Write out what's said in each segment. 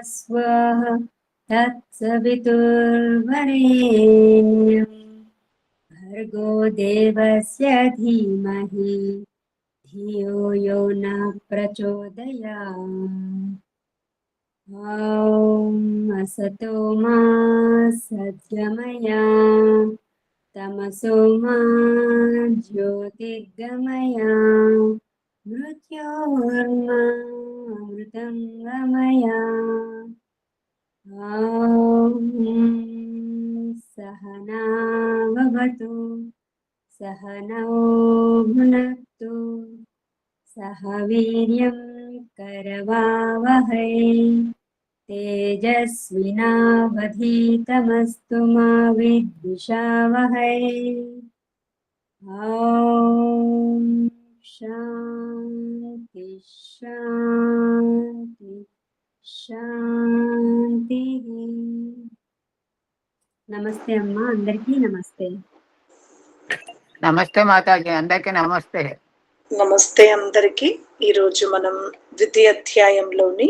स्वाहा तत्सवितुर्वरेण्यं भर्गो देवस्य धीमहि धियो यो न प्रचोदयात्। ॐ असतो मा सद्गमया तमसो मा ज्योतिर्गमया मृत्योर्मामृतं गमया। ॐ सहना भवतु सहनौ भुनक्तु सह वीर्यं करवावहै तेजस्विनावधीतमस्तु मा विद्विषावहै। ॐ शान्ति शान्ति शांति। నమస్తే అమ్మా, అందరికీ నమస్తే. నమస్తే మాతాజీ, అందరికీ నమస్తే. నమస్తే అందరికీ. ఈరోజు మనం ద్వితీయ అధ్యాయంలోని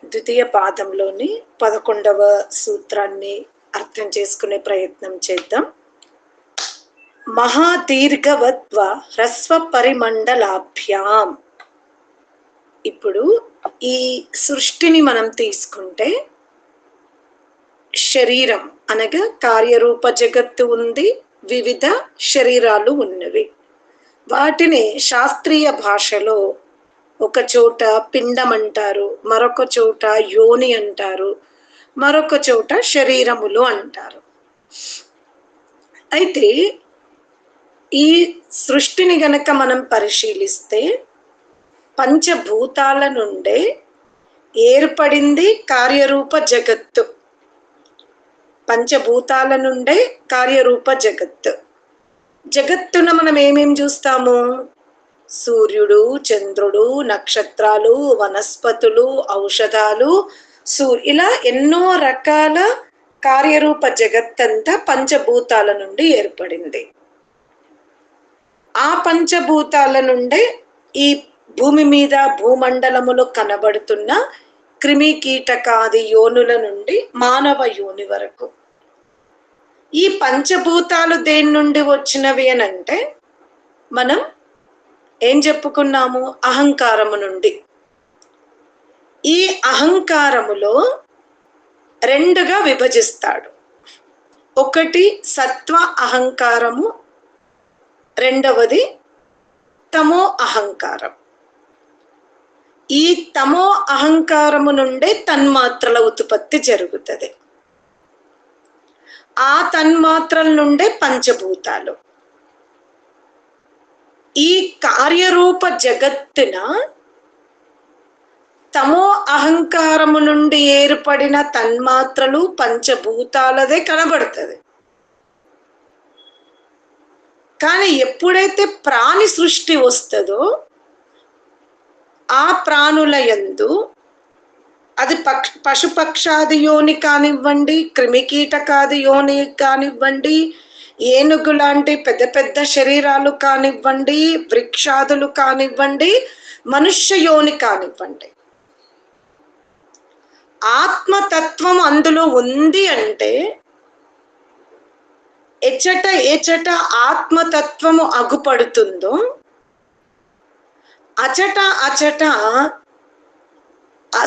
ద్వితీయ పాదంలోని 11వ సూత్రాన్ని అర్థం చేసుకునే ప్రయత్నం చేద్దాం. మహాదీర్ఘవత్వ హ్రస్వ పరిమండలాభ్యాం. ఇప్పుడు ఈ సృష్టిని మనం తీసుకుంటే శరీరం అనగా కార్యరూప జగత్తు ఉంది, వివిధ శరీరాలు ఉన్నవి. వాటిని శాస్త్రీయ భాషలో ఒక చోట పిండం అంటారు, మరొక చోట యోని అంటారు, మరొక చోట శరీరములు అంటారు. అయితే ఈ సృష్టిని గనక మనం పరిశీలిస్తే పంచభూతాల నుండే ఏర్పడింది కార్యరూప జగత్తు. పంచభూతాల నుండే కార్యరూప జగత్తు. జగత్తున మనం ఏమేం చూస్తాము? సూర్యుడు, చంద్రుడు, నక్షత్రాలు, వనస్పతులు, ఔషధాలు, ఇలా ఎన్నో రకాల కార్యరూప జగత్తంతా పంచభూతాల నుండి ఏర్పడింది. ఆ పంచభూతాల నుండే ఈ భూమి మీద భూమండలములో కనబడుతున్న క్రిమి కీటకాది యోనుల నుండి మానవ యోని వరకు ఈ పంచభూతాలు దేని నుండి వచ్చినవి అని అంటే మనం ఏం చెప్పుకున్నాము? అహంకారము నుండి. ఈ అహంకారములో రెండుగా విభజిస్తాడు. ఒకటి సత్వ అహంకారము, రెండవది తమో అహంకారం. ఈ తమో అహంకారము నుండే తన్మాత్రల ఉత్పత్తి జరుగుతుంది. ఆ తన్మాత్రల నుండే పంచభూతాలు. ఈ కార్యరూప జగత్తున తమో అహంకారము నుండి ఏర్పడిన తన్మాత్రలు పంచభూతాలదే కనబడుతుంది. కానీ ఎప్పుడైతే ప్రాణి సృష్టి వస్తుందో ఆ ప్రాణుల యందు అది పశుపక్షాది యోని కానివ్వండి, క్రిమికీటకాది యోని కానివ్వండి, ఏనుగు లాంటి పెద్ద పెద్ద శరీరాలు కానివ్వండి, వృక్షాదులు కానివ్వండి, మనుష్య యోని కానివ్వండి, ఆత్మతత్వం అందులో ఉంది అంటే ఎచట ఆత్మతత్వము అగుపడుతుందో అచట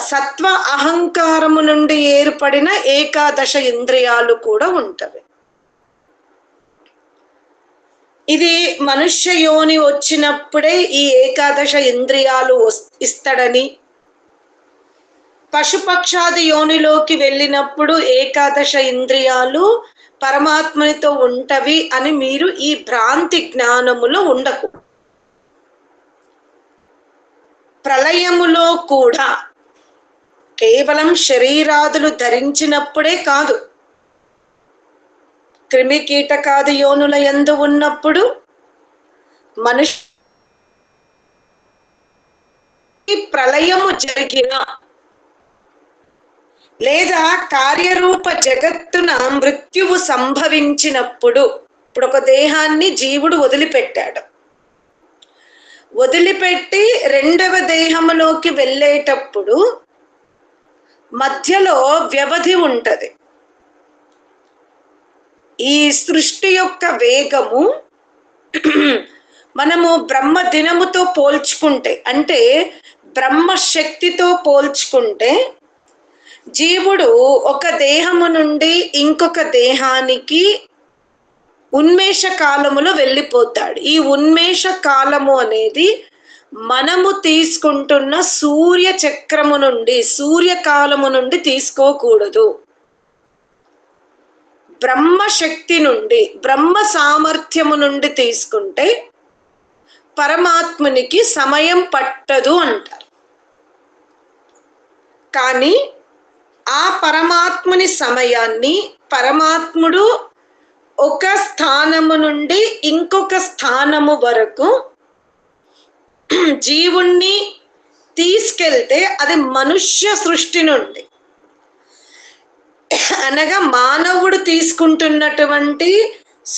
సత్వ అహంకారము నుండి ఏర్పడిన ఏకాదశ ఇంద్రియాలు కూడా ఉంటవి. ఇది మనుష్య యోని వచ్చినప్పుడే ఈ ఏకాదశ ఇంద్రియాలు ఇస్తాడని, పశుపక్షాది యోనిలోకి వెళ్ళినప్పుడు ఏకాదశ ఇంద్రియాలు పరమాత్మనితో ఉంటవి అని మీరు ఈ భ్రాంతి జ్ఞానములో ఉండకు. ప్రళయములో కూడా కేవలం శరీరాదులు ధరించినప్పుడే కాదు, క్రిమి కీటకాది యోనుల యందు ఉన్నప్పుడు, మనుష్య ప్రళయము జరిగిన లేదా కార్యరూప జగత్తున మృత్యువు సంభవించినప్పుడు, ఇప్పుడు ఒక దేహాన్ని జీవుడు వదిలిపెట్టాడు, వదిలిపెట్టి రెండవ దేహములోకి వెళ్ళేటప్పుడు మధ్యలో వ్యవధి ఉంటది. ఈ సృష్టి యొక్క వేగము మనము బ్రహ్మ దినముతో పోల్చుకుంటే, అంటే బ్రహ్మ శక్తితో పోల్చుకుంటే, జీవుడు ఒక దేహము నుండి ఇంకొక దేహానికి ఉన్మేష కాలములో వెళ్ళిపోతాడు. ఈ ఉన్మేష కాలము అనేది మనము తీసుకుంటున్న సూర్య చక్రము నుండి, సూర్యకాలము నుండి తీసుకోకూడదు. బ్రహ్మ శక్తి నుండి, బ్రహ్మ సామర్థ్యము నుండి తీసుకుంటే పరమాత్మునికి సమయం పట్టదు అంటారు. కానీ ఆ పరమాత్ముని సమయాన్ని పరమాత్ముడు ఒక స్థానము నుండి ఇంకొక స్థానము వరకు జీవుణ్ణి తీసుకెళ్తే అది మనుష్య సృష్టి నుండి, అనగా మానవుడు తీసుకుంటున్నటువంటి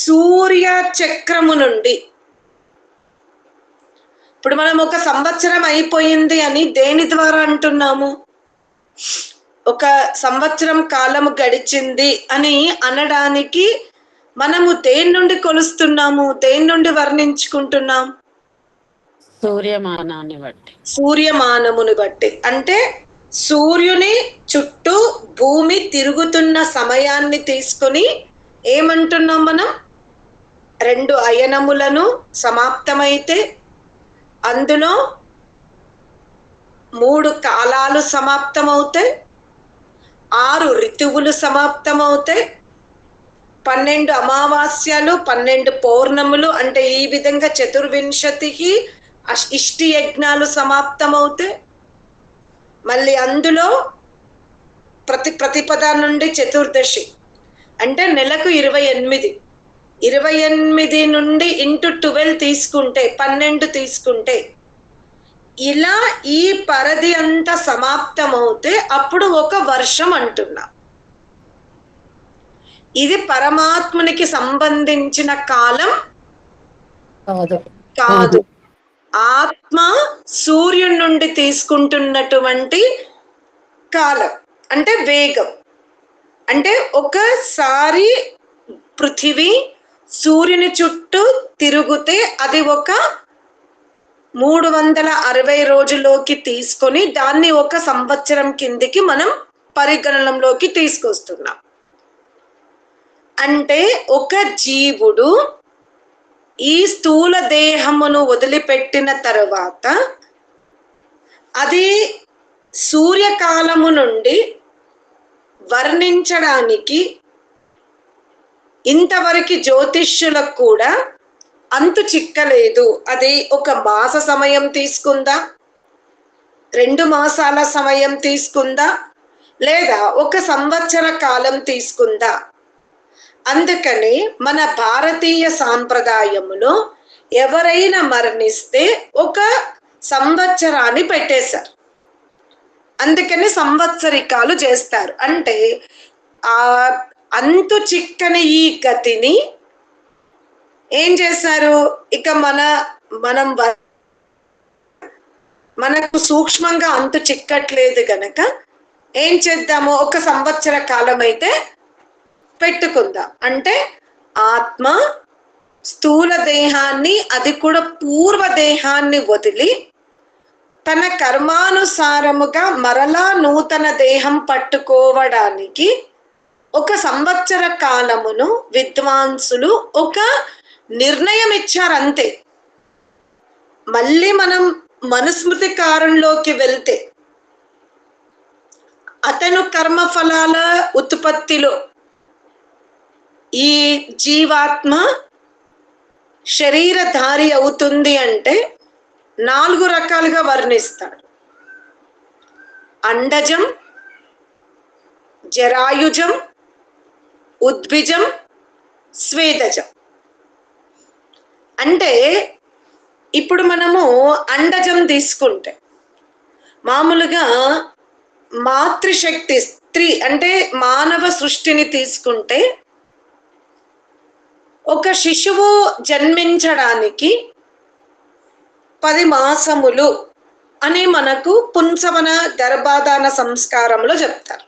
సూర్య చక్రము నుండి. ఇప్పుడు మనం ఒక సంవత్సరం అయిపోయింది అని దేని ద్వారా అంటున్నాము? ఒక సంవత్సరం కాలము గడిచింది అని అనడానికి మనము దేని నుండి కొలుస్తున్నాము, దేని నుండి వర్ణించుకుంటున్నాం? సూర్యమానాన్ని బట్టి. సూర్యమానమును బట్టి. అంటే సూర్యుని చుట్టూ భూమి తిరుగుతున్న సమయాన్ని తీసుకొని ఏమంటున్నాం మనం? 2 అయనములను సమాప్తమైతే అందులో 3 కాలాలు సమాప్తమవుతాయి, 6 ఋతువులు సమాప్తమవుతాయి, 12 అమావాస్యలు, 12 పౌర్ణములు, అంటే ఈ విధంగా 24కి ఇష్టి యజ్ఞాలు సమాప్తమవుతాయి. మళ్ళీ అందులో ప్రతిపద నుండి చతుర్దశి, అంటే నెలకు 28, 28 నుండి ఇంటూ 12 తీసుకుంటే 12 తీసుకుంటే, ఇలా ఈ పరిధి అంతా సమాప్తమవుతే అప్పుడు ఒక వర్షం అంటున్నా. ఇది పరమాత్మునికి సంబంధించిన కాలం కాదు. ఆత్మ సూర్యుడి నుండి తీసుకుంటున్నటువంటి కాలం, అంటే వేగం. అంటే ఒకసారి పృథివీ సూర్యుని చుట్టూ తిరుగుతే అది ఒక 360 రోజుల్లోకి తీసుకొని దాన్ని ఒక సంవత్సరం కిందికి మనం పరిగణనలోకి తీసుకొస్తున్నాం. అంటే ఒక జీవుడు ఈ స్థూల దేహమును వదిలిపెట్టిన తరువాత అది సూర్యకాలము నుండి వర్ణించడానికి ఇంతవరకు జ్యోతిష్యులకు కూడా అంతు చిక్కలేదు. అది ఒక మాస సమయం తీసుకుందా, 2 మాసాల సమయం తీసుకుందా, లేదా ఒక సంవత్సర కాలం తీసుకుందా? అందుకని మన భారతీయ సాంప్రదాయములో ఎవరైనా మరణిస్తే ఒక సంవత్సరాన్ని పెట్టేశారు. అందుకని సంవత్సరికాలు చేస్తారు. అంటే ఆ అంతు చిక్కని ఈ గతిని ఏం చేశారు? ఇక మనకు సూక్ష్మంగా అంతు చిక్కట్లేదు గనక ఏం చేద్దాము, ఒక సంవత్సర కాలం అయితే పెట్టుకుందాం. అంటే ఆత్మ స్థూల దేహాన్ని, అది కూడా పూర్వ దేహాన్ని వదిలి తన కర్మానుసారముగా మరలా నూతన దేహం పట్టుకోవడానికి ఒక సంవత్సర కాలమును విద్వాంసులు ఒక నిర్ణయం ఇచ్చారు, అంతే. మళ్ళీ మనం మనుస్మృతికారంలోకి వెళ్తే అతను కర్మఫలాల ఉత్పత్తిలో ఈ జీవాత్మ శరీరధారి అవుతుంది అంటే 4 రకాలుగా వర్ణిస్తాడు. అండజం, జరాయుజం, ఉద్భిజం, స్వేదజం. అంటే ఇప్పుడు మనము అండజం తీసుకుంటే మామూలుగా మాతృశక్తి స్త్రీ అంటే మానవ సృష్టిని తీసుకుంటే ఒక శిశువు జన్మించడానికి 10 మాసములు అని మనకు పుంసవన గర్భాధాన సంస్కారంలో చెప్తారు.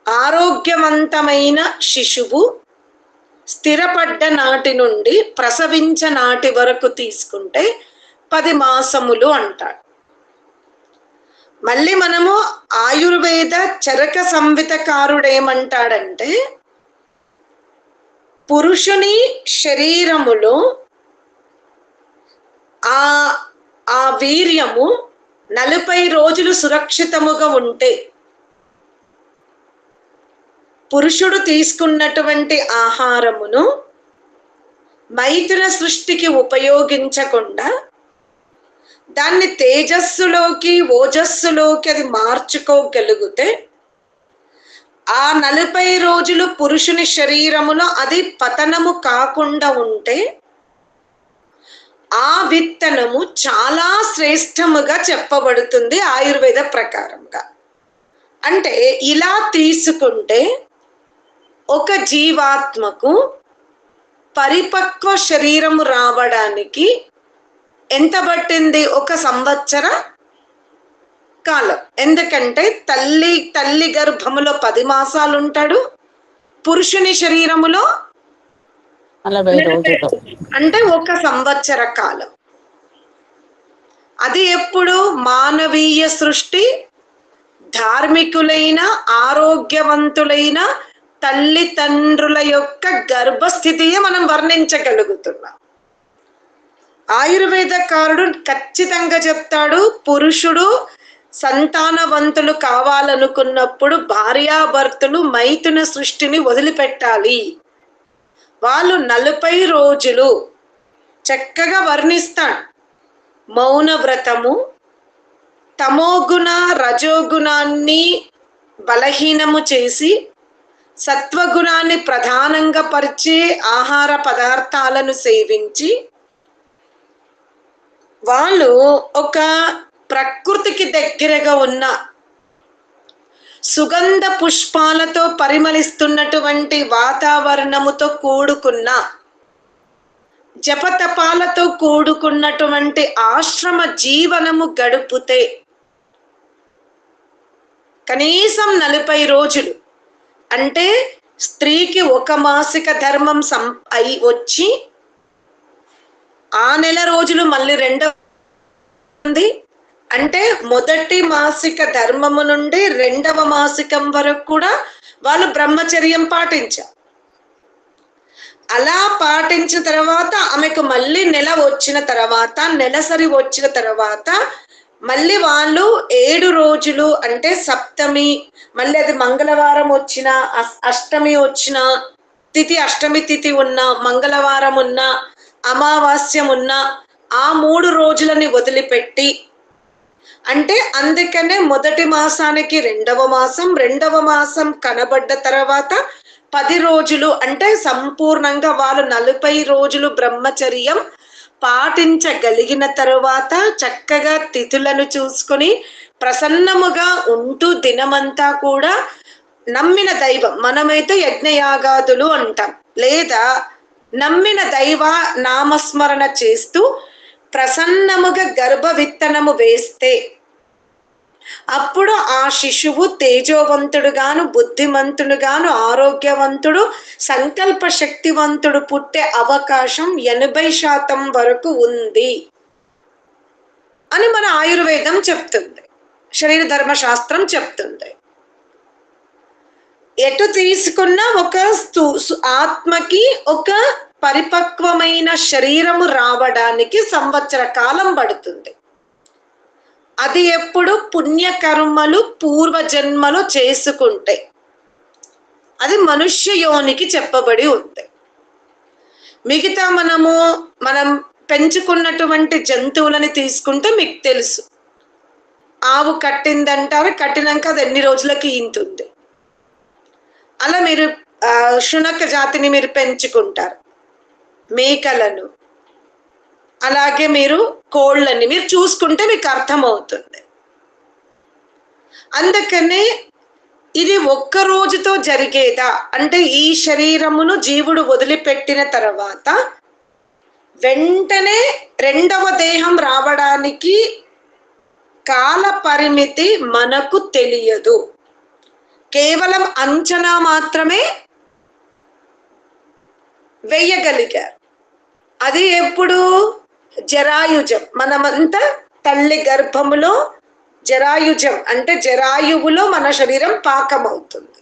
ఆరోగ్యవంతమైన శిశువు స్థిరపడ్డ నాటి నుండి ప్రసవించ నాటి వరకు తీసుకుంటే 10 మాసములు అంటాడు. మళ్ళీ మనము ఆయుర్వేద చరక సంహితకారుడు ఏమంటాడంటే పురుషుని శరీరములో ఆ వీర్యము 40 రోజులు సురక్షితముగా ఉంటే పురుషుడు తీసుకున్నటువంటి ఆహారమును మైథున సృష్టికి ఉపయోగించకుండా దాన్ని తేజస్సులోకి ఓజస్సులోకి అది మార్చుకోగలిగితే ఆ 40 రోజులు పురుషుని శరీరములో అది పతనము కాకుండా ఉంటే ఆ విత్తనము చాలా శ్రేష్టముగా చెప్పబడుతుంది ఆయుర్వేద ప్రకారంగా. అంటే ఇలా తీసుకుంటే ఒక జీవాత్మకు పరిపక్వ శరీరము రావడానికి ఎంత పట్టింది? 1 సంవత్సర కాలం. ఎందుకంటే తల్లి గర్భములో 10 మాసాలు ఉంటాడు, పురుషుని శరీరములో 40 రోజులు అంటే 1 సంవత్సర కాలం. అది ఎప్పుడు మానవీయ సృష్టి ధార్మికులైన ఆరోగ్యవంతులైన తల్లిదండ్రుల యొక్క గర్భస్థితియే మనం వర్ణించగలుగుతున్నాం. ఆయుర్వేదకారుడు ఖచ్చితంగా చెప్తాడు, పురుషుడు సంతానవంతులు కావాలనుకున్నప్పుడు భార్యాభర్తలు మైథున సృష్టిని వదిలిపెట్టాలి. వాళ్ళు 40 రోజులు చక్కగా వర్ణిస్తాడు. మౌన వ్రతము, తమోగుణ రజోగుణాన్ని బలహీనము చేసి సత్వగుణాన్ని ప్రధానంగా పరిచే ఆహార పదార్థాలను సేవించి వాళ్ళు ఒక ప్రకృతికి దగ్గరగా ఉన్న సుగంధ పుష్పాలతో పరిమళిస్తున్నటువంటి వాతావరణముతో కూడుకున్న జపతపాలతో కూడుకున్నటువంటి ఆశ్రమ జీవనము గడుపుతే కనీసం 40 రోజులు అంటే స్త్రీకి 1 మాసిక ధర్మం వచ్చి ఆ నెల రోజులు మళ్ళీ రెండవది అంటే మొదటి మాసిక ధర్మము నుండి 2వ మాసికం వరకు కూడా వాళ్ళు బ్రహ్మచర్యం పాటించారు. అలా పాటించిన తర్వాత ఆమెకు మళ్ళీ నెల వచ్చిన తర్వాత నెలసరి వచ్చిన తర్వాత మళ్ళీ వాళ్ళు 7 రోజులు అంటే సప్తమి, మళ్ళీ అది మంగళవారం వచ్చిన, అష్టమి వచ్చిన, తిథి అష్టమి తిథి ఉన్న, మంగళవారం ఉన్న, అమావాస్యం ఉన్న ఆ 3 రోజులని వదిలిపెట్టి, అంటే అందుకనే మొదటి మాసానికి 2వ మాసం, 2వ మాసం కనబడ్డ తర్వాత 10 రోజులు అంటే సంపూర్ణంగా వాళ్ళు 40 రోజులు బ్రహ్మచర్యం పాటించగలిగిన తరువాత చక్కగా తిథులను చూసుకొని ప్రసన్నముగా ఉంటూ దినమంతా కూడా నమ్మిన దైవం, మనమైతే యజ్ఞయాగాదులు అంటాం, లేదా నమ్మిన దైవ నామస్మరణ చేస్తూ ప్రసన్నముగా గర్భ విత్తనము వేస్తే అప్పుడు ఆ శిశువు తేజోవంతుడుగాను, బుద్ధిమంతుడుగాను, ఆరోగ్యవంతుడు, సంకల్ప శక్తివంతుడు పుట్టే అవకాశం 80% వరకు ఉంది అని మన ఆయుర్వేదం చెప్తుంది, శరీర ధర్మశాస్త్రం చెప్తుంది. ఎటు తీసుకున్న ఒక ఆత్మకి ఒక పరిపక్వమైన శరీరము రావడానికి సంవత్సర కాలం పడుతుంది. అది ఎప్పుడు పుణ్యకర్మలు పూర్వజన్మలు చేసుకుంటే అది మనుష్య యోనికి చెప్పబడి ఉంది. మిగతా మనం పెంచుకున్నటువంటి జంతువులని తీసుకుంటే మీకు తెలుసు. ఆవు కట్టిందంటారు, కట్టినాక అది ఎన్ని రోజులకి ఈంతుంది. అలా మీరు శునక జాతిని మీరు పెంచుకుంటారు, మేకలను, అలాగే మీరు కోళ్ళని మీరు చూసుకుంటే మీకు అర్థమవుతుంది. అందుకనే ఇది ఒక్క రోజుతో జరిగేదా అంటే, ఈ శరీరమును జీవుడు వదిలిపెట్టిన తర్వాత వెంటనే రెండవ దేహం రావడానికి కాల పరిమితి మనకు తెలియదు. కేవలం అంచనా మాత్రమే వేయగలిగారు. అది ఎప్పుడు? జరాయుజం. మనమంతా తల్లి గర్భములో జరాయుజం అంటే జరాయువులో మన శరీరం పాకమవుతుంది.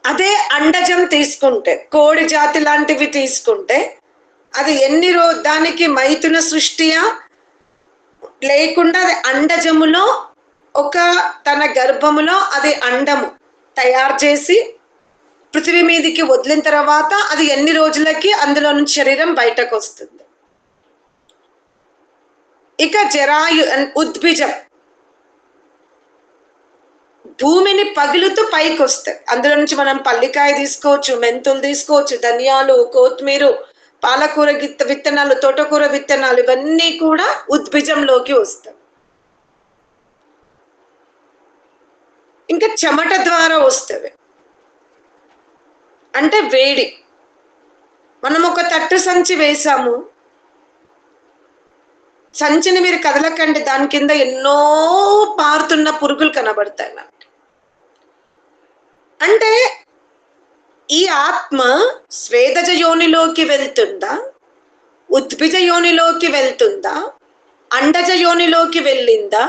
అదే అండజం తీసుకుంటే, కోడి జాతి లాంటివి తీసుకుంటే, అది దానికి మైథున సృష్టియా లేకుండా అది అండజములో తన గర్భములో అది అండము తయారు చేసి పృథివీ మీదకి వదిలిన తర్వాత అది ఎన్ని రోజులకి అందులో నుంచి శరీరం బయటకు వస్తుంది. ఇక జరాయు ఉద్భిజం, భూమిని పగులుతూ పైకి వస్తాయి. అందులో నుంచి మనం పల్లికాయ తీసుకోవచ్చు, మెంతులు తీసుకోవచ్చు, ధనియాలు, కొత్తిమీర, పాలకూర విత్తనాలు, తోటకూర విత్తనాలు, ఇవన్నీ కూడా ఉద్భిజంలోకి వస్తాయి. ఇంకా చెమట ద్వారా వస్తుంది అంటే వేడి. మనం ఒక తట్టు సంచి వేసాము, సంచిని మీరు కదలకండి, దాని కింద ఎన్నో పారుతున్న పురుగులు కనబడతాయి. అంటే ఈ ఆత్మ స్వేదజ యోనిలోకి వెళ్తుందా, ఉద్భిజ యోనిలోకి వెళ్తుందా, అండజ యోనిలోకి వెళ్ళిందా,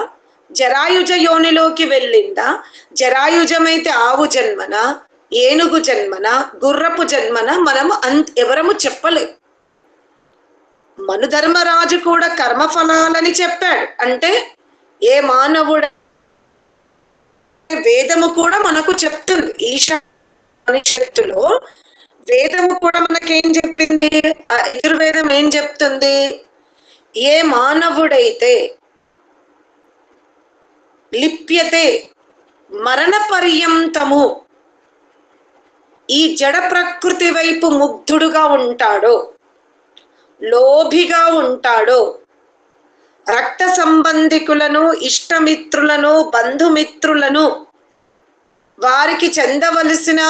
జరాయుజ యోనిలోకి వెళ్ళిందా? జరాయుజమైతే ఆవు జన్మన, ఏనుగు జన్మన, గుర్రపు జన్మన మనము ఎవరము చెప్పలేము. మనుధర్మరాజు కూడా కర్మఫలాలని చెప్పాడు. అంటే ఏ మానవుడు, వేదము కూడా మనకు చెప్తుంది. ఈశానిషత్తులో వేదము కూడా మనకేం చెప్పింది? యజుర్వేదం ఏం చెప్తుంది? ఏ మానవుడైతే లిప్యతే మరణ పర్యంతము ఈ జడ ప్రకృతి వైపు ముగ్ధుడుగా ఉంటాడో, లోభిగా ఉంటాడో, రక్త సంబంధికులను, ఇష్టమిత్రులను, బంధుమిత్రులను, వారికి చెందవలసిన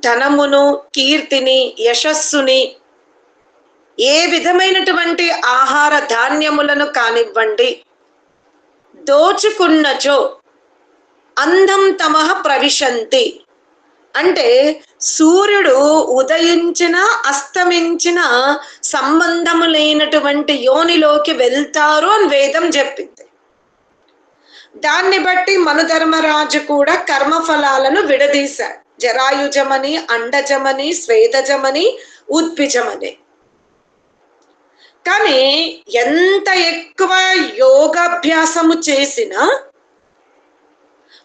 ధనమును, కీర్తిని, యశస్సుని, ఏ విధమైనటువంటి ఆహార ధాన్యములను కానివ్వండి దోచుకున్నచో అంధం తమః ప్రవిశంతి. అంటే సూర్యుడు ఉదయించిన అస్తమించిన సంబంధము లేనటువంటి యోనిలోకి వెళ్తారు అని వేదం చెప్పింది. దాన్ని బట్టి మనుధర్మరాజు కూడా కర్మఫలాలను విడదీశాడు. జరాయుజమని, అండజమని, స్వేదజమని, ఉద్భిజమని. కానీ ఎంత ఎక్కువ యోగాభ్యాసము చేసినా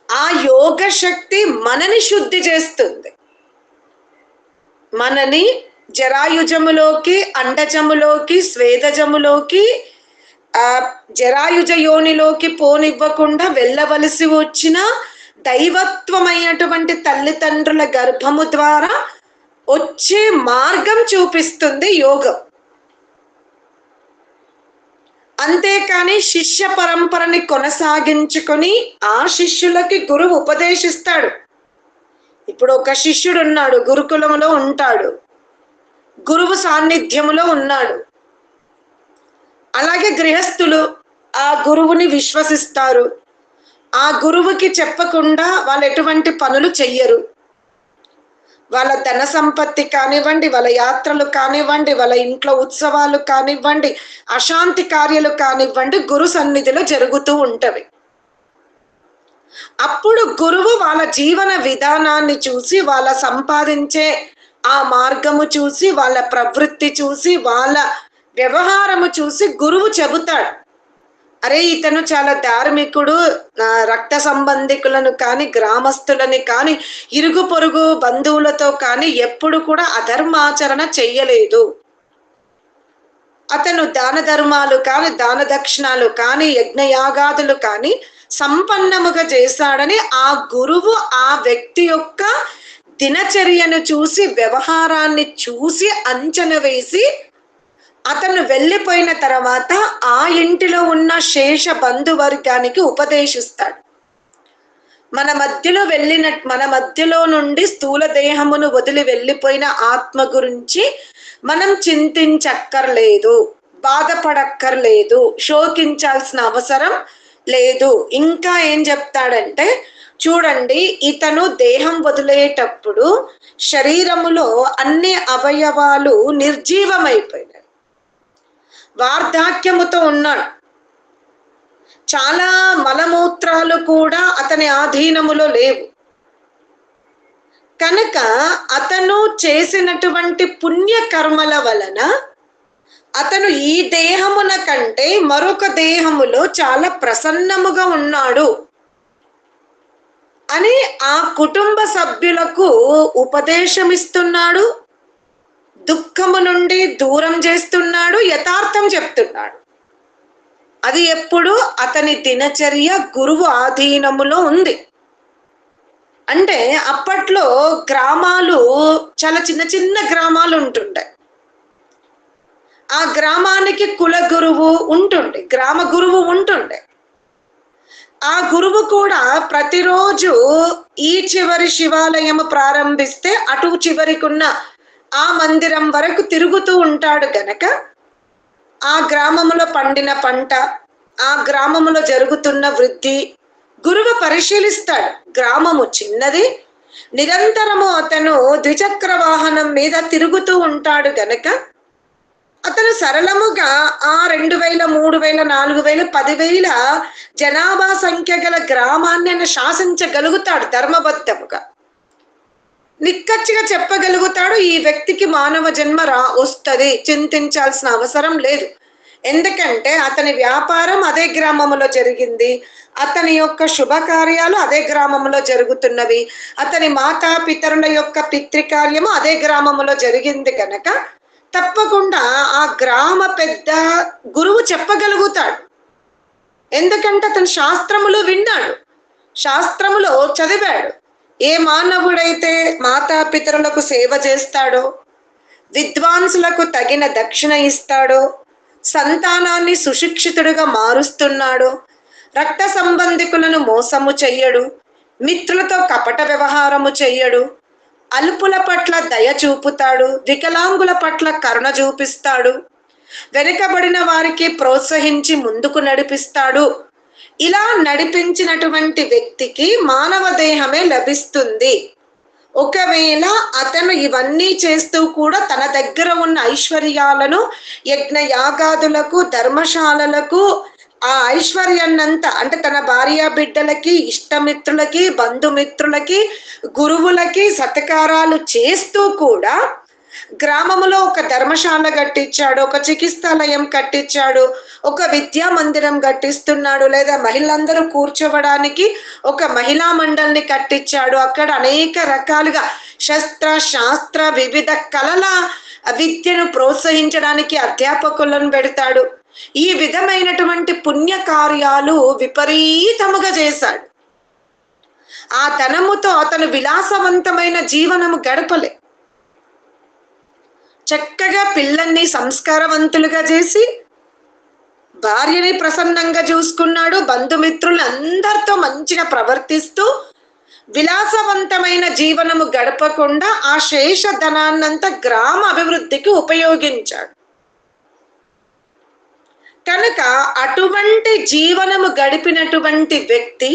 ఆ యోగ శక్తి మనని శుద్ధి చేస్తుంది. మనని జరాయుజములోకి, అండజములోకి, స్వేదజములోకి, జరాయుజ యోనిలోకి పోనివ్వకుండా వెళ్ళవలసి వచ్చిన దైవత్వమైనటువంటి తల్లిదండ్రుల గర్భము ద్వారా వచ్చే మార్గం చూపిస్తుంది యోగం. అంతేకాని శిష్య పరంపరని కొనసాగించుకొని ఆ శిష్యులకి గురువు ఉపదేశిస్తాడు. ఇప్పుడు ఒక శిష్యుడు ఉన్నాడు, గురుకులంలో ఉంటాడు, గురువు సాన్నిధ్యములో ఉన్నాడు. అలాగే గృహస్థులు ఆ గురువుని విశ్వసిస్తారు. ఆ గురువుకి చెప్పకుండా వాళ్ళు ఎటువంటి పనులు చెయ్యరు. వాళ్ళ ధన సంపత్తి కానివ్వండి, వాళ్ళ యాత్రలు కానివ్వండి, వాళ్ళ ఇంట్లో ఉత్సవాలు కానివ్వండి, అశాంతి కార్యాలు కానివ్వండి, గురు సన్నిధిలో జరుగుతూ ఉంటవి. అప్పుడు గురువు వాళ్ళ జీవన విధానాన్ని చూసి, వాళ్ళ సంపాదించే ఆ మార్గము చూసి, వాళ్ళ ప్రవృత్తి చూసి, వాళ్ళ వ్యవహారము చూసి గురువు చెబుతాడు, అరే ఇతను చాలా ధార్మికుడు, రక్త సంబంధికులను కానీ, గ్రామస్తులని కానీ, ఇరుగు పొరుగు బంధువులతో కానీ ఎప్పుడు కూడా అధర్మాచరణ చెయ్యలేదు. అతను దాన ధర్మాలు కానీ దాన దక్షిణాలు కానీ యజ్ఞయాగాదులు కానీ సంపన్నముగా చేశాడని ఆ గురువు ఆ వ్యక్తి యొక్క దినచర్యను చూసి వ్యవహారాన్ని చూసి అంచనా వేసి అతను వెళ్ళిపోయిన తర్వాత ఆ ఇంటిలో ఉన్న శేష బంధువర్గానికి ఉపదేశిస్తాడు. మన మధ్యలో నుండి స్థూల దేహమును వదిలి వెళ్ళిపోయిన ఆత్మ గురించి మనం చింతించక్కర్లేదు, బాధపడక్కర్లేదు, శోకించాల్సిన అవసరం లేదు. ఇంకా ఏం చెప్తాడంటే, చూడండి, ఇతను దేహం వదిలేటప్పుడు శరీరములో అన్ని అవయవాలు నిర్జీవమైపోయినాయి, వార్ధాక్యముతో ఉన్నాడు. చాలా మలమూత్రాలు కూడా అతని ఆధీనములో లేవు. కనుక అతను చేసినటువంటి పుణ్యకర్మల వలన అతను ఈ దేహమున కంటే మరొక దేహములో చాలా ప్రసన్నముగా ఉన్నాడు అని ఆ కుటుంబ సభ్యులకు ఉపదేశమిస్తున్నాడు, దుఃఖము నుండి దూరం చేస్తున్నాడు, యథార్థం చెప్తున్నాడు. అది ఎప్పుడు అతని దినచర్య గురువు ఆధీనములో ఉంది. అంటే అప్పట్లో గ్రామాలు చాలా చిన్న చిన్న గ్రామాలు ఉంటుండే. ఆ గ్రామానికి కుల గురువు ఉంటుండే, గ్రామ గురువు ఉంటుండే. ఆ గురువు కూడా ప్రతిరోజు ఈ చివరి శివాలయము ప్రారంభిస్తే అటు చివరికున్న ఆ మందిరం వరకు తిరుగుతూ ఉంటాడు గనక ఆ గ్రామములో పండిన పంట, ఆ గ్రామములో జరుగుతున్న వృద్ధి గురువు పరిశీలిస్తాడు. గ్రామము చిన్నది, నిరంతరము అతను ద్విచక్ర వాహనం మీద తిరుగుతూ ఉంటాడు గనక అతను సరళముగా ఆ 2000, 3000, 4000, 10,000 జనాభా సంఖ్య గల గ్రామాన్ని ఆయన శాసించగలుగుతాడు. ధర్మబద్ధముగా నిక్కచ్చిగా చెప్పగలుగుతాడు, ఈ వ్యక్తికి మానవ జన్మ వస్తుంది, చింతించాల్సిన అవసరం లేదు. ఎందుకంటే అతని వ్యాపారం అదే గ్రామంలో జరిగింది, అతని యొక్క శుభకార్యాలు అదే గ్రామంలో జరుగుతున్నవి, అతని మాతాపితరుల యొక్క పితృకార్యము అదే గ్రామంలో జరిగింది కనుక తప్పకుండా ఆ గ్రామ పెద్ద గురువు చెప్పగలుగుతాడు. ఎందుకంటే అతను శాస్త్రములో విన్నాడు, శాస్త్రములో చదివాడు. ఏ మానవుడైతే మాతాపితరులకు సేవ చేస్తాడో, విద్వాంసులకు తగిన దక్షిణ ఇస్తాడో, సంతానాన్ని సుశిక్షితుడుగా మారుస్తున్నాడో, రక్త సంబంధికులను మోసము చెయ్యడు, మిత్రులతో కపట వ్యవహారము చెయ్యడు, అల్పుల పట్ల దయ చూపుతాడు, వికలాంగుల పట్ల కరుణ చూపిస్తాడు, వెనుకబడిన వారికి ప్రోత్సహించి ముందుకు నడిపిస్తాడు. ఇలా నడిపించినటువంటి వ్యక్తికి మానవ దేహమే లభిస్తుంది. ఒకవేళ అతను ఇవన్నీ చేస్తూ కూడా తన దగ్గర ఉన్న ఐశ్వర్యాలను యజ్ఞ యాగాదులకు, ధర్మశాలలకు, ఆ ఐశ్వర్యాన్నంతా అంటే తన భార్య బిడ్డలకి, ఇష్టమిత్రులకి, బంధుమిత్రులకి, గురువులకి సత్కారాలు చేస్తూ కూడా గ్రామంలో ఒక ధర్మశాల కట్టించాడు, ఒక చికిత్సాలయం కట్టించాడు, ఒక విద్యా మందిరం కట్టిస్తున్నాడు, లేదా మహిళలందరూ కూర్చోవడానికి ఒక మహిళా మండలిని కట్టించాడు. అక్కడ అనేక రకాలుగా శస్త్ర శాస్త్ర వివిధ కళల విద్యను ప్రోత్సహించడానికి అధ్యాపకులను పెడతాడు. ఈ విధమైనటువంటి పుణ్య కార్యాలు విపరీతముగా చేశాడు. ఆ ధనముతో అతను విలాసవంతమైన జీవనము గడపలే. చక్కగా పిల్లల్ని సంస్కారవంతులుగా చేసి భార్యని ప్రసన్నంగా చూసుకున్నాడు, బంధుమిత్రులు అందరితో మంచిగా ప్రవర్తిస్తూ విలాసవంతమైన జీవనము గడపకుండా ఆ శేష ధనాన్నంతా గ్రామ అభివృద్ధికి ఉపయోగించాడు. కనుక అటువంటి జీవనము గడిపినటువంటి వ్యక్తి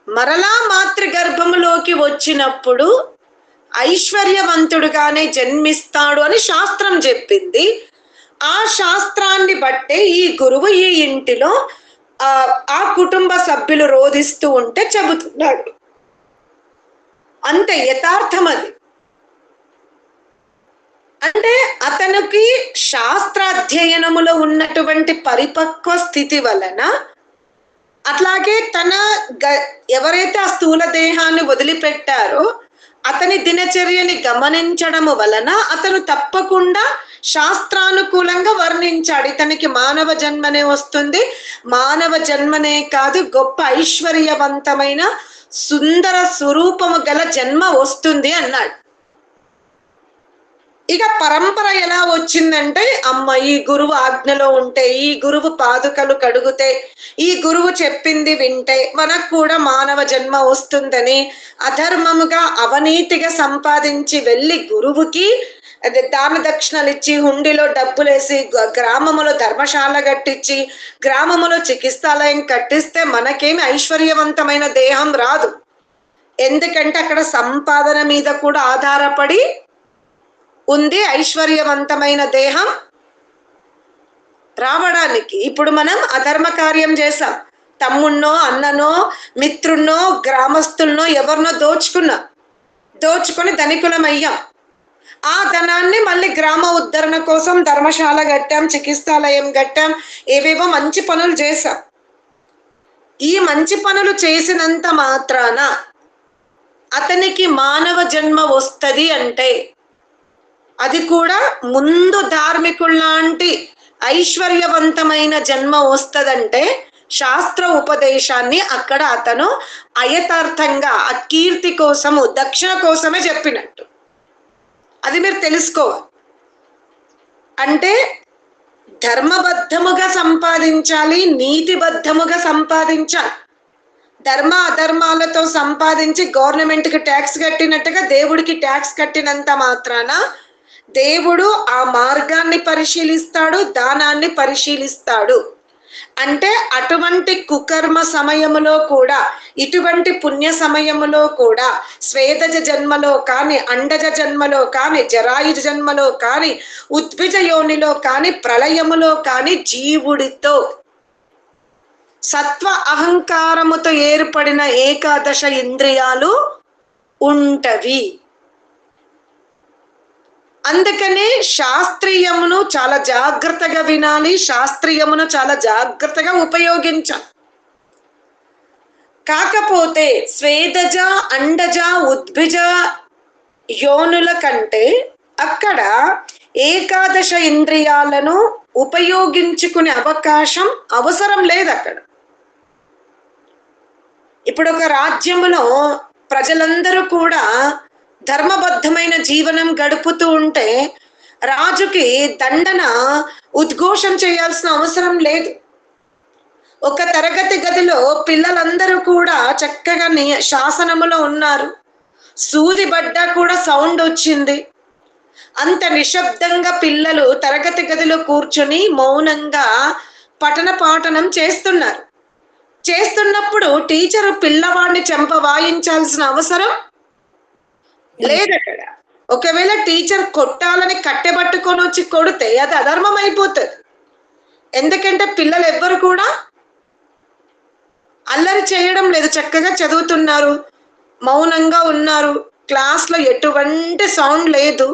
మరలా మాతృగర్భములోకి వచ్చినప్పుడు ఐశ్వర్యవంతుడుగానే జన్మిస్తాడు అని శాస్త్రం చెప్పింది. ఆ శాస్త్రాన్ని బట్టే ఈ గురువు ఈ ఇంటిలో ఆ కుటుంబ సభ్యులు రోధిస్తూ ఉంటే చెబుతున్నాడు. అంతే, యథార్థం అది. అంటే అతనికి శాస్త్రాధ్యయనములో ఉన్నటువంటి పరిపక్వ స్థితి వలన, అట్లాగే ఎవరైతే ఆ స్థూల దేహాన్ని వదిలిపెట్టారో అతని దినచర్యని గమనించడము వలన అతను తప్పకుండా శాస్త్రానుకూలంగా వర్ణించాడు. ఇతనికి మానవ జన్మనే వస్తుంది, మానవ జన్మనే కాదు గొప్ప ఐశ్వర్యవంతమైన సుందర స్వరూపము గల జన్మ వస్తుంది అన్నాడు. ఇక పరంపర ఎలా వచ్చిందంటే, అమ్మ ఈ గురువు ఆజ్ఞలో ఉంటే, ఈ గురువు పాదుకలు కడుగుతే, ఈ గురువు చెప్పింది వింటే మనకు కూడా మానవ జన్మ వస్తుందని అధర్మముగా అవనీతిగా సంపాదించి వెళ్ళి గురువుకి దాన దక్షిణలు ఇచ్చి, హుండీలో డబ్బులేసి, గ్రామములో ధర్మశాల కట్టించి, గ్రామములో చికిత్సాలయం కట్టిస్తే మనకేమి ఐశ్వర్యవంతమైన దేహం రాదు. ఎందుకంటే అక్కడ సంపాదన మీద కూడా ఆధారపడి ఉంది ఐశ్వర్యవంతమైన దేహం రావడానికి. ఇప్పుడు మనం అధర్మ కార్యం చేసాం, తమ్మున్నో అన్ననో మిత్రున్నో గ్రామస్తున్నో ఎవరినో దోచుకొని ధనికులం అయ్యాం. ఆ ధనాన్ని మళ్ళీ గ్రామ ఉద్ధరణ కోసం ధర్మశాల కట్టాం, చికిత్సాలయం కట్టాం, ఏవేవో మంచి పనులు చేశాం. ఈ మంచి పనులు చేసినంత మాత్రాన అతనికి మానవ జన్మ వస్తది అంటే, అది కూడా ముందు ధార్మికుల్లాంటి ఐశ్వర్యవంతమైన జన్మ వస్తదంటే, శాస్త్ర ఉపదేశాన్ని అక్కడ అతను అయథార్థంగా ఆ కీర్తి కోసము దక్షిణ కోసమే చెప్పినట్టు. అది మీరు తెలుసుకోవాలి. అంటే ధర్మబద్ధముగా సంపాదించాలి, నీతిబద్ధముగా సంపాదించాలి. ధర్మ అధర్మాలతో సంపాదించి గవర్నమెంట్కి ట్యాక్స్ కట్టినట్టుగా దేవుడికి ట్యాక్స్ కట్టినంత మాత్రాన దేవుడు ఆ మార్గాన్ని పరిశీలిస్తాడు, దానాన్ని పరిశీలిస్తాడు. అంటే అటువంటి కుకర్మ సమయములో కూడా, ఇటువంటి పుణ్య సమయములో కూడా, స్వేదజ జన్మలో కానీ, అండజ జన్మలో కానీ, జరాయుజ జన్మలో కానీ, ఉద్భిజ యోనిలో కానీ, ప్రళయములో కానీ జీవుడితో సత్వ అహంకారముతో ఏర్పడిన ఏకాదశ ఇంద్రియాలు ఉంటవి. అందుకనే శాస్త్రీయమును చాలా జాగ్రత్తగా వినాలి, శాస్త్రీయమును చాలా జాగ్రత్తగా ఉపయోగించాలి. కాకపోతే స్వేదజ అండజ ఉద్భిజ యోనుల కంటే అక్కడ ఏకాదశ ఇంద్రియాలను ఉపయోగించుకునే అవకాశం అవసరం లేదు. అక్కడ ఇప్పుడు ఒక రాజ్యములో ప్రజలందరూ కూడా ధర్మబద్ధమైన జీవనం గడుపుతూ ఉంటే రాజుకి దండన ఉద్ఘోషం చేయాల్సిన అవసరం లేదు. ఒక తరగతి గదిలో పిల్లలందరూ కూడా చక్కగా శాసనములో ఉన్నారు, సూది పడ్డా కూడా సౌండ్ వచ్చింది. అంత నిశ్శబ్దంగా పిల్లలు తరగతి గదిలో కూర్చొని మౌనంగా పఠన పాఠనం చేస్తున్నప్పుడు టీచరు పిల్లవాడిని చెంప వాయించాల్సిన అవసరం లేదు అక్కడ. ఒకవేళ టీచర్ కొట్టాలని కట్టెబట్టుకొని వచ్చి కొడితే అది అధర్మం అయిపోతుంది. ఎందుకంటే పిల్లలు ఎవ్వరు కూడా అల్లరి చేయడం లేదు, చక్కగా చదువుతున్నారు, మౌనంగా ఉన్నారు, క్లాస్లో ఎటువంటి సౌండ్ లేదు.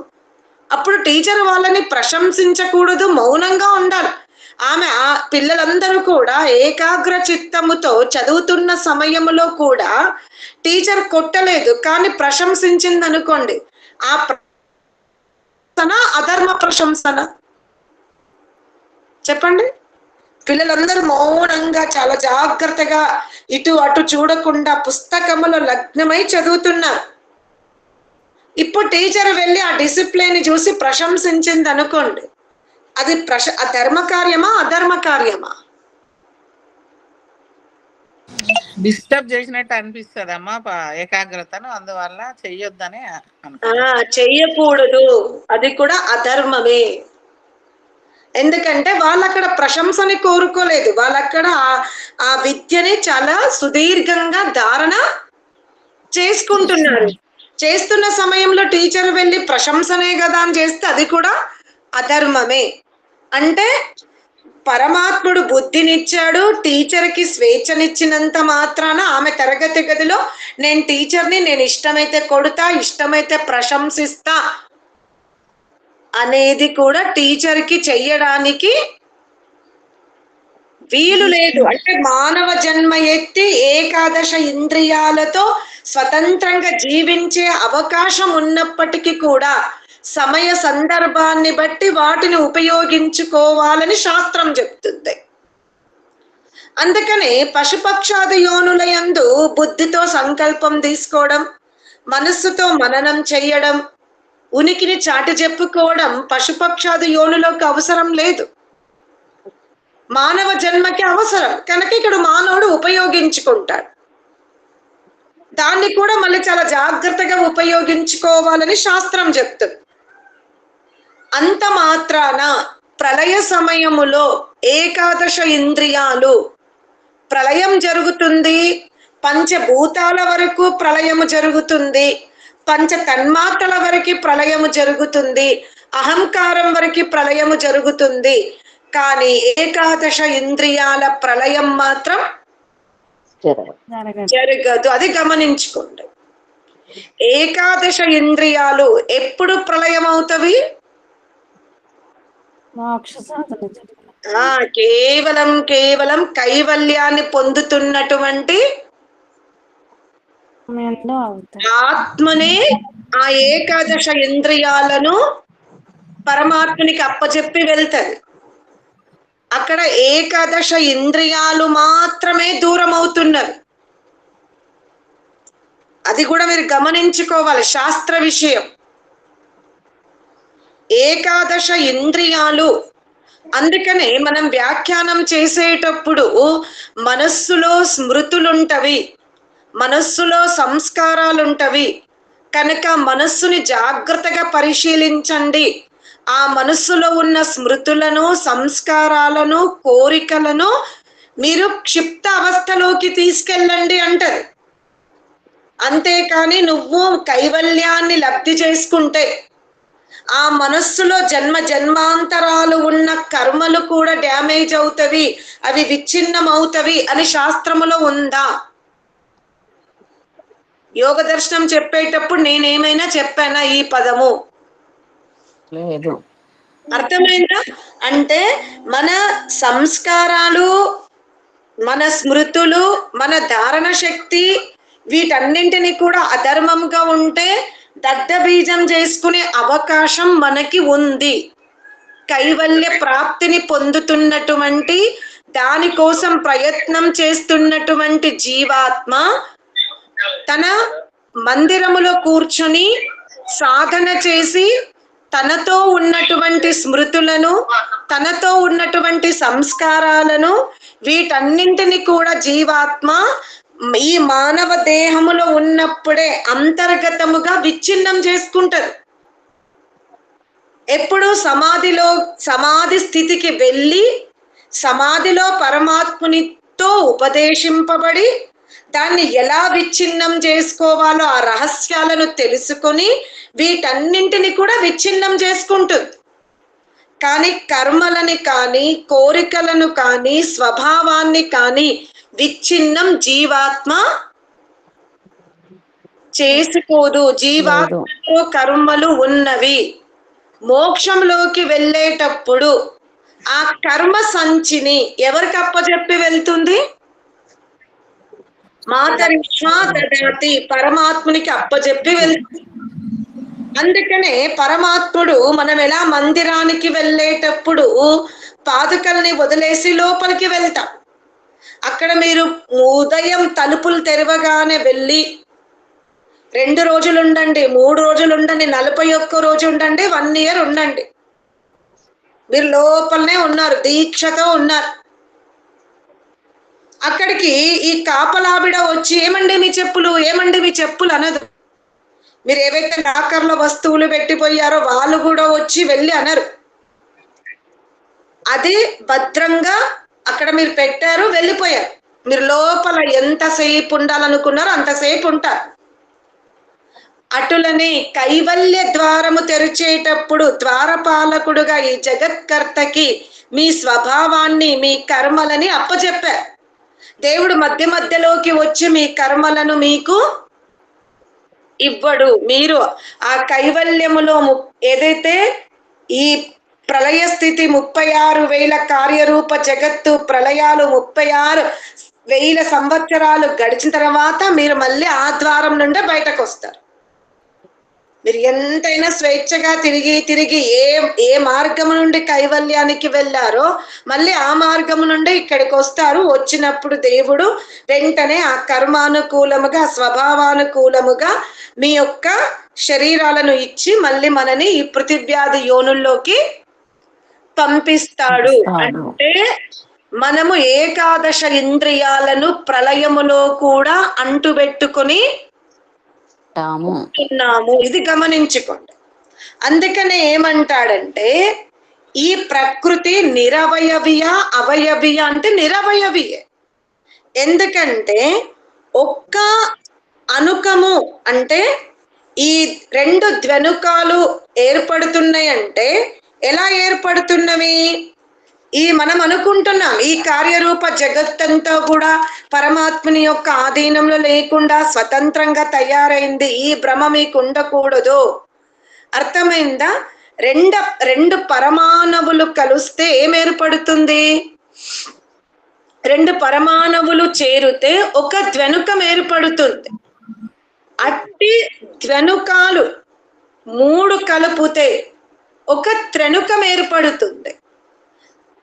అప్పుడు టీచర్ వాళ్ళని ప్రశంసించకూడదు, మౌనంగా ఉండాలి. ఆమె ఆ పిల్లలందరూ కూడా ఏకాగ్ర చిత్తముతో చదువుతున్న సమయంలో కూడా టీచర్ కొట్టలేదు, కానీ ప్రశంసించింది అనుకోండి, ఆ ప్రశంసన అధర్మ ప్రశంసన? చెప్పండి. పిల్లలందరూ మౌనంగా చాలా జాగ్రత్తగా ఇటు అటు చూడకుండా పుస్తకములో లగ్నమై చదువుతున్నారు. ఇప్పుడు టీచర్ వెళ్ళి ఆ డిసిప్లిన్ చూసి ప్రశంసించింది అనుకోండి, అది ధర్మ కార్యమా అధర్మ కార్యమా? డిస్టర్బ్ చేసినట్టు అనిపిస్తుంది అమ్మా ఏకాగ్రతను, అందువల్ల చెయ్యొద్దని చెయ్యకూడదు, అది కూడా అధర్మమే. ఎందుకంటే వాళ్ళక్కడ ప్రశంసని కోరుకోలేదు, వాళ్ళక్కడ ఆ విద్యని చాలా సుదీర్ఘంగా ధారణ చేసుకుంటున్నారు. చేస్తున్న సమయంలో టీచర్ వెళ్ళి ప్రశంసనే కదా అని చేస్తే అది కూడా అధర్మమే. అంటే పరమాత్ముడు బుద్ధినిచ్చాడు, టీచర్కి స్వేచ్ఛనిచ్చినంత మాత్రాన ఆమె తరగతి గదిలో నేను టీచర్ని, నేను ఇష్టమైతే కొడుతా, ఇష్టమైతే ప్రశంసిస్తా అనేది కూడా టీచర్కి చెయ్యడానికి వీలు లేదు. అంటే మానవ జన్మ ఎత్తి ఏకాదశ ఇంద్రియాలతో స్వతంత్రంగా జీవించే అవకాశం ఉన్నప్పటికీ కూడా సమయ సందర్భాన్ని బట్టి వాటిని ఉపయోగించుకోవాలని శాస్త్రం చెప్తుంది. అందుకనే పశుపక్షాది యోనుల యందు బుద్ధితో సంకల్పం తీసుకోవడం, మనస్సుతో మననం చెయ్యడం, ఉనికిని చాటి చెప్పుకోవడం పశుపక్షాది యోనులకు అవసరం లేదు, మానవ జన్మకి అవసరం. కనుక ఇక్కడ మానవుడు ఉపయోగించుకుంటాడు. దాన్ని కూడా మళ్ళీ చాలా జాగ్రత్తగా ఉపయోగించుకోవాలని శాస్త్రం చెప్తుంది. అంత మాత్రాన ప్రళయ సమయములో ఏకాదశ ఇంద్రియాలు, ప్రళయం జరుగుతుంది, పంచభూతాల వరకు ప్రళయము జరుగుతుంది, పంచ తన్మాత్రల వరకు ప్రళయము జరుగుతుంది, అహంకారం వరకు ప్రళయము జరుగుతుంది. కానీ ఏకాదశ ఇంద్రియాల ప్రళయం మాత్రం జరగదు. అది గమనించుకోండి. ఏకాదశ ఇంద్రియాలు ఎప్పుడు ప్రళయం అవుతవి? కేవలం కైవల్యాన్ని పొందుతున్నటువంటి ఆత్మనే ఆ ఏకాదశ ఇంద్రియాలను పరమాత్మునికి అప్పచెప్పి వెళ్తది. అక్కడ ఏకాదశ ఇంద్రియాలు మాత్రమే దూరం అవుతున్నవి. అది కూడా మీరు గమనించుకోవాలి, శాస్త్ర విషయం. ఏకాదశ ఇంద్రియాలు, అందుకనే మనం వ్యాఖ్యానం చేసేటప్పుడు మనస్సులో స్మృతులుంటవి, మనస్సులో సంస్కారాలుంటవి. కనుక మనస్సుని జాగ్రత్తగా పరిశీలించండి. ఆ మనస్సులో ఉన్న స్మృతులను, సంస్కారాలను, కోరికలను మీరు క్షిప్త అవస్థలోకి తీసుకెళ్ళండి అంటారు. అంతేకాని నువ్వు కైవల్యాన్ని లబ్ధి చేసుకుంటే ఆ మనస్సులో జన్మ జన్మాంతరాలు ఉన్న కర్మలు కూడా డ్యామేజ్ అవుతవి, అవి విచ్ఛిన్నం అవుతవి అని శాస్త్రములో ఉందా? యోగ దర్శనం చెప్పేటప్పుడు నేనేమైనా చెప్పానా ఈ పదము? లేదు. అర్థమైందా? అంటే మన సంస్కారాలు, మన స్మృతులు, మన ధారణ శక్తి, వీటన్నింటినీ కూడా అధర్మంగా ఉంటే దగ్ధ బీజం చేసుకునే అవకాశం మనకి ఉంది. కైవల్య ప్రాప్తిని పొందుతున్నటువంటి, దానికోసం ప్రయత్నం చేస్తున్నటువంటి జీవాత్మ తన మందిరములో కూర్చొని సాధన చేసి తనతో ఉన్నటువంటి స్మృతులను, తనతో ఉన్నటువంటి సంస్కారాలను, వీటన్నింటిని కూడా జీవాత్మ ఈ మానవ దేహములో ఉన్నప్పుడే అంతర్గతముగా విచ్ఛిన్నం చేసుకుంటది. ఎప్పుడు సమాధి స్థితికి వెళ్ళి సమాధిలో పరమాత్మునితో ఉపదేశింపబడి దాన్ని ఎలా విచ్ఛిన్నం చేసుకోవాలో ఆ రహస్యాలను తెలుసుకొని వీటన్నింటిని కూడా విచ్ఛిన్నం చేసుకుంటుంది. కానీ కర్మలని కానీ, కోరికలను కానీ, స్వభావాన్ని కానీ విచ్ఛిన్నం జీవాత్మ చేసుకోదు. జీవాత్మలో కర్మలు ఉన్నవి. మోక్షంలోకి వెళ్ళేటప్పుడు ఆ కర్మ సంచిని ఎవరికి అప్పచెప్పి వెళ్తుంది? మాతరిష్మా దదాతి, పరమాత్మునికి అప్పచెప్పి వెళ్తుంది. అందుకనే పరమాత్ముడు మనం ఎలా మందిరానికి వెళ్ళేటప్పుడు పాదుకల్ని వదిలేసి లోపలికి వెళ్తాం. అక్కడ మీరు ఉదయం తలుపులు తెరవగానే వెళ్ళి 2 రోజులు ఉండండి, 3 రోజులు ఉండండి, 41 రోజు ఉండండి, 1 year ఉండండి, మీరు లోపలనే ఉన్నారు, దీక్షతో ఉన్నారు. అక్కడికి ఈ కాపలావిడ వచ్చి ఏమండి మీ చెప్పులు, ఏమండి మీ చెప్పులు అనదు. మీరు ఏవైతే లాకర్లో వస్తువులు పెట్టిపోయారో వాళ్ళు కూడా వచ్చి వెళ్ళి అనరు. అది భద్రంగా అక్కడ మీరు పెట్టారు, వెళ్ళిపోయారు. మీరు లోపల ఎంతసేపు ఉండాలనుకున్నారో అంతసేపు ఉంటారు. అటులని కైవల్య ద్వారము తెరిచేటప్పుడు ద్వారపాలకుడుగా ఈ జగత్కర్తకి మీ స్వభావాన్ని, మీ కర్మలని అప్పచెప్పారు. దేవుడు మధ్య మధ్యలోకి వచ్చి మీ కర్మలను మీకు ఇవ్వడు. మీరు ఆ కైవల్యములో ఏదైతే ఈ ప్రళయ స్థితి 36,000 కార్యరూప జగత్తు ప్రళయాలు 36,000 సంవత్సరాలు గడిచిన తర్వాత మీరు మళ్ళీ ఆ ద్వారం నుండి బయటకు వస్తారు. మీరు ఎంతైనా స్వేచ్ఛగా తిరిగి తిరిగి ఏ మార్గము నుండి కైవల్యానికి వెళ్ళారో మళ్ళీ ఆ మార్గము నుండి ఇక్కడికి వస్తారు. వచ్చినప్పుడు దేవుడు వెంటనే ఆ కర్మానుకూలముగా స్వభావానుకూలముగా మీ యొక్క శరీరాలను ఇచ్చి మళ్ళీ మనని ఈ పృథివ్యాధి యోనుల్లోకి పంపిస్తాడు. అంటే మనము ఏకాదశ ఇంద్రియాలను ప్రళయములో కూడా అంటుబెట్టుకొని ఉన్నాము. ఇది గమనించుకోండి. అందుకనే ఏమంటాడంటే ఈ ప్రకృతి నిరవయవియా అవయవియా అంటే నిరవయవియే. ఎందుకంటే ఒక్క అనుకము అంటే ఈ రెండు ద్వనుకాలు ఏర్పడుతున్నాయంటే ఎలా ఏర్పడుతున్నవి? ఈ మనం అనుకుంటున్నాం ఈ కార్యరూప జగత్తంతా కూడా పరమాత్మని యొక్క ఆధీనంలో లేకుండా స్వతంత్రంగా తయారైంది. ఈ భ్రమ మీకు ఉండకూడదు. అర్థమైందా? రెండు పరమాణువులు కలిస్తే ఏం ఏర్పడుతుంది? రెండు పరమాణువులు చేరితే ఒక ద్వనుకం ఏర్పడుతుంది. అట్టి ద్వనుకాలు మూడు కలిపితే ఒక త్రణుకం ఏర్పడుతుంది.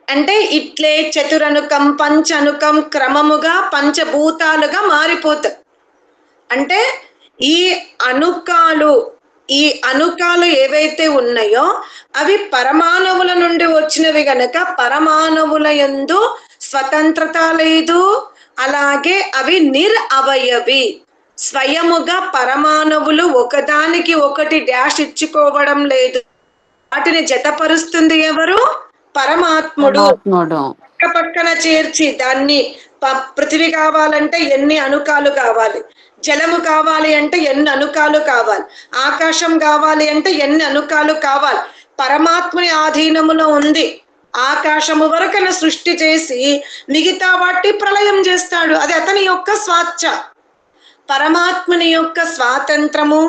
అంటే ఇట్లే చతురనుకం పంచనుకం క్రమముగా పంచభూతాలుగా మారిపోతాయి. అంటే ఈ అనుకాలు ఏవైతే ఉన్నాయో అవి పరమాణువుల నుండి వచ్చినవి గనక పరమాణువుల యందు స్వతంత్రత లేదు. అలాగే అవి అవయవి. స్వయముగా పరమాణువులు ఒకదానికి ఒకటి డాష్ ఇచ్చుకోవడం లేదు. వాటిని జతపరుస్తుంది ఎవరు? పరమాత్ముడు. పక్కన చేర్చి దాన్ని పృథివీ కావాలంటే ఎన్ని అనుకాలు కావాలి, జలము కావాలి అంటే ఎన్ని అనుకాలు కావాలి, ఆకాశం కావాలి అంటే ఎన్ని అనుకాలు కావాలి. పరమాత్ముని ఆధీనములో ఉంది. ఆకాశము వరకన సృష్టి చేసి మిగతా వాటి ప్రళయం చేస్తాడు. అది అతని యొక్క స్వాచ్ఛ. పరమాత్ముని యొక్క స్వాతంత్రము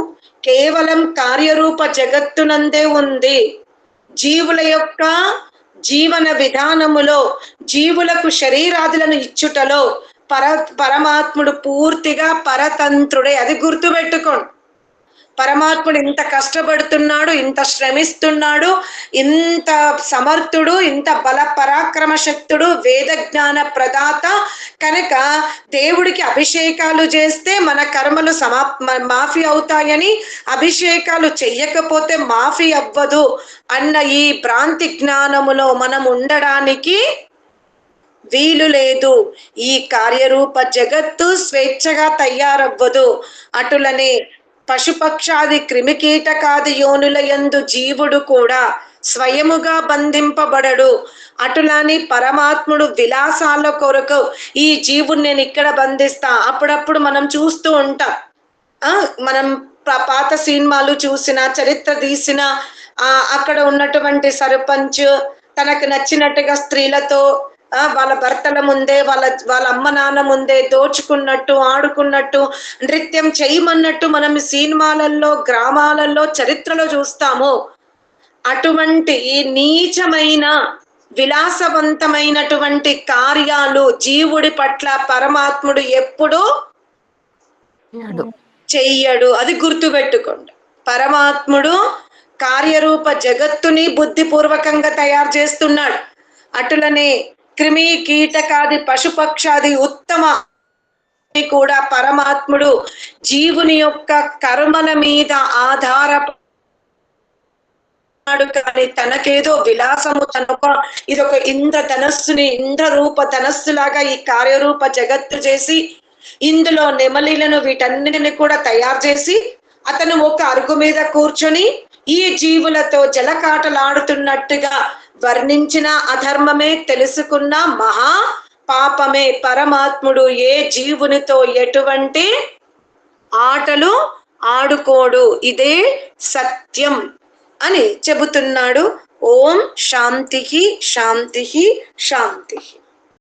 కేవలం కార్యరూప జగత్తునందే ఉంది. జీవుల యొక్క జీవన విధానములో జీవులకు శరీరాదులను ఇచ్చుటలో పరమాత్ముడు పూర్తిగా పరతంత్రుడే. అది గుర్తుపెట్టుకోండి. పరమాత్ముడు ఇంత కష్టపడుతున్నాడు, ఇంత శ్రమిస్తున్నాడు, ఇంత సమర్థుడు, ఇంత బల పరాక్రమ శక్తుడు, వేద జ్ఞాన ప్రదాత కనుక దేవుడికి అభిషేకాలు చేస్తే మన కర్మలు మాఫీ అవుతాయని, అభిషేకాలు చెయ్యకపోతే మాఫీ అవ్వదు అన్న ఈ భ్రాంతి జ్ఞానములో మనం ఉండడానికి వీలు లేదు. ఈ కార్యరూప జగత్తు స్వేచ్ఛగా తయారవ్వదు. అటులనే పశుపక్షాది క్రిమికీటకాది యోనుల యందు జీవుడు కూడా స్వయముగా బంధింపబడడు. అటులని పరమాత్ముడు విలాసాల కొరకు ఈ జీవుని నేను ఇక్కడ బంధిస్తా. అప్పుడప్పుడు మనం చూస్తూ ఉంటాం. మనం పాత సినిమాలు చూసిన, చరిత్ర తీసిన అక్కడ ఉన్నటువంటి సర్పంచ్ తనకు నచ్చినట్టుగా స్త్రీలతో వాళ్ళ భర్తల ముందే వాళ్ళ అమ్మ నాన్న ముందే దోచుకున్నట్టు, ఆడుకున్నట్టు, నృత్యం చేయమన్నట్టు మనం సినిమాలలో, గ్రామాలలో, చరిత్రలో చూస్తాము. అటువంటి ఈ నీచమైన విలాసవంతమైనటువంటి కార్యాలు జీవుడి పట్ల పరమాత్ముడు ఎప్పుడూ చెయ్యడు. అది గుర్తుపెట్టుకోండి. పరమాత్ముడు కార్యరూప జగత్తుని బుద్ధిపూర్వకంగా తయారు చేస్తున్నాడు. అటులనే క్రిమి కీటకాది పశుపక్షాది ఉత్తమ కూడా పరమాత్ముడు జీవుని యొక్క కర్మల మీద ఆధారపడు. కానీ తనకేదో విలాసము, ఇదొక ఇంద్ర రూప ధనస్సులాగా ఈ కార్యరూప జగత్తు చేసి ఇందులో నెమలిలను వీటన్నిటిని కూడా తయారు చేసి అతను ఒక అరుగు మీద కూర్చొని ఈ జీవులతో జలకాటలాడుతున్నట్టుగా వర్ణించిన అధర్మమే, తెలుసుకున్న మహా పాపమే. పరమాత్ముడు ఏ జీవునితో ఎటువంటి ఆటలు ఆడుకోడు. ఇదే సత్యం అని చెబుతున్నాడు. ఓం శాంతికి శాంతికి శాంతి.